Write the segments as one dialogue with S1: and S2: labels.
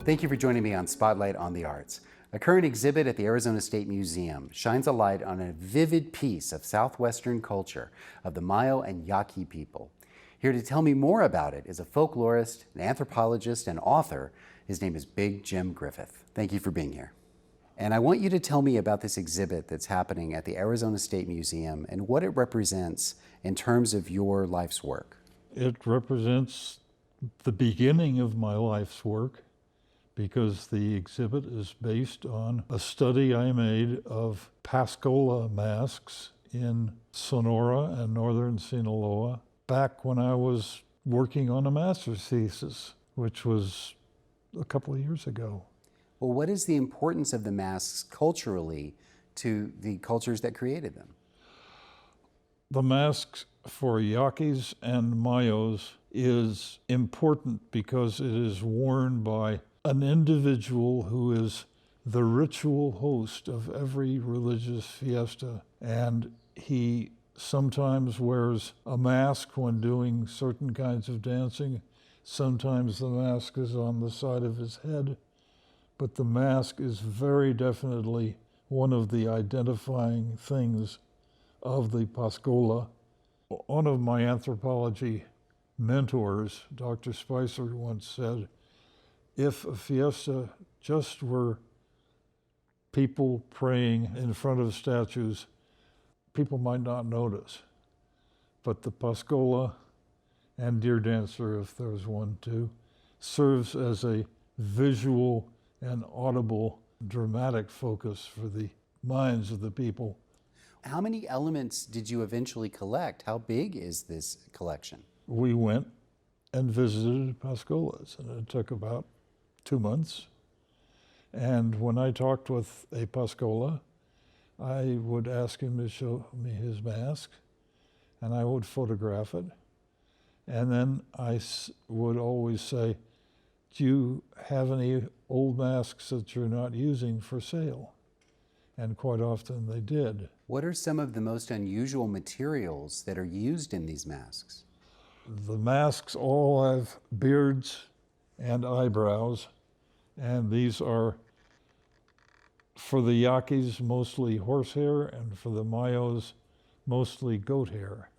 S1: Thank you for joining me on Spotlight on the Arts. A current exhibit at the Arizona State Museum shines a light on a vivid piece of southwestern culture of the Mayo and Yaqui people. Here to tell me more about it is a folklorist, an anthropologist, and author. His name is Big Jim Griffith. Thank you for being here. And I want you to tell me about this exhibit that's happening at the Arizona State Museum and what it represents in terms of your life's work.
S2: It represents the beginning of my life's work, because the exhibit is based on a study I made of Pahko'ola masks in Sonora and northern Sinaloa back when I was working on a master's thesis, which was a couple of years ago.
S1: Well, what is the importance of the masks culturally to the cultures that created them?
S2: The masks for Yaquis and Mayos is important because it is worn by an individual who is the ritual host of every religious fiesta, and he sometimes wears a mask when doing certain kinds of dancing. Sometimes the mask is on the side of his head, but the mask is very definitely one of the identifying things of the Pahko'ola. One of my anthropology mentors, Dr. Spicer, once said, if a fiesta just were people praying in front of statues, people might not notice. But the Pahko'ola and Deer Dancer, if there's one too, serves as a visual and audible dramatic focus for the minds of the people.
S1: How many elements did you eventually collect? How big is this collection?
S2: We went and visited Pahko'olas, and it took about 2 months. And when I talked with a Pahko'ola, I would ask him to show me his mask, and I would photograph it. And then I would always say, do you have any old masks that you're not using for sale? And quite often they did.
S1: What are some of the most unusual materials that are used in these masks?
S2: The masks all have beards and eyebrows, and these are, for the Yaquis, mostly horsehair, and for the Mayos, mostly goat hair.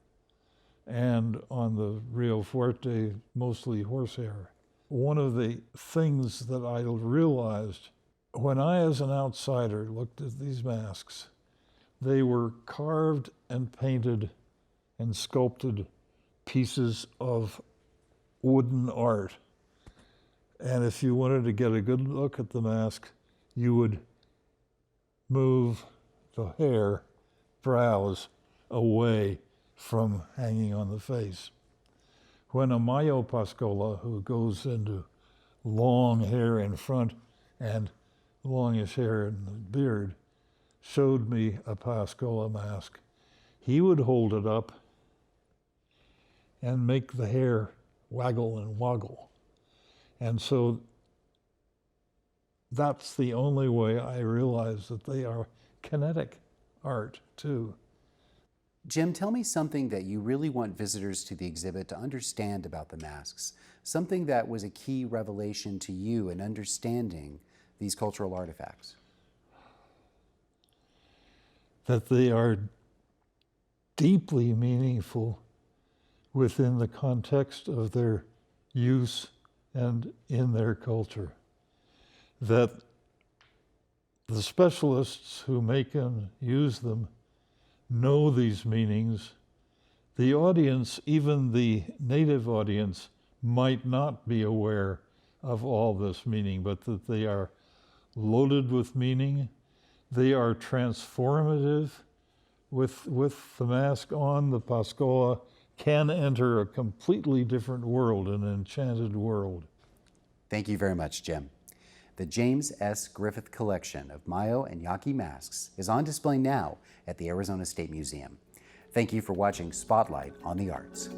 S2: And on the Rio Fuerte, mostly horsehair. One of the things that I realized when I, as an outsider, looked at these masks, they were carved and painted and sculpted pieces of wooden art. And if you wanted to get a good look at the mask, you would move the hair, brows, away from hanging on the face. When a Mayo Pahko'ola, who goes into long hair in front and longish hair in the beard, showed me a Pahko'ola mask, he would hold it up and make the hair waggle and woggle. And so that's the only way I realize that they are kinetic art too.
S1: Jim, tell me something that you really want visitors to the exhibit to understand about the masks, something that was a key revelation to you in understanding these cultural artifacts.
S2: That they are deeply meaningful within the context of their use and in their culture. That the specialists who make and use them know these meanings. The audience, even the native audience, might not be aware of all this meaning, but that they are loaded with meaning. They are transformative. With the mask on, the Pahko'ola can enter a completely different world, an enchanted world.
S1: Thank you very much, Jim. The James S. Griffith collection of Mayo and Yaqui masks is on display now at the Arizona State Museum. Thank you for watching Spotlight on the Arts.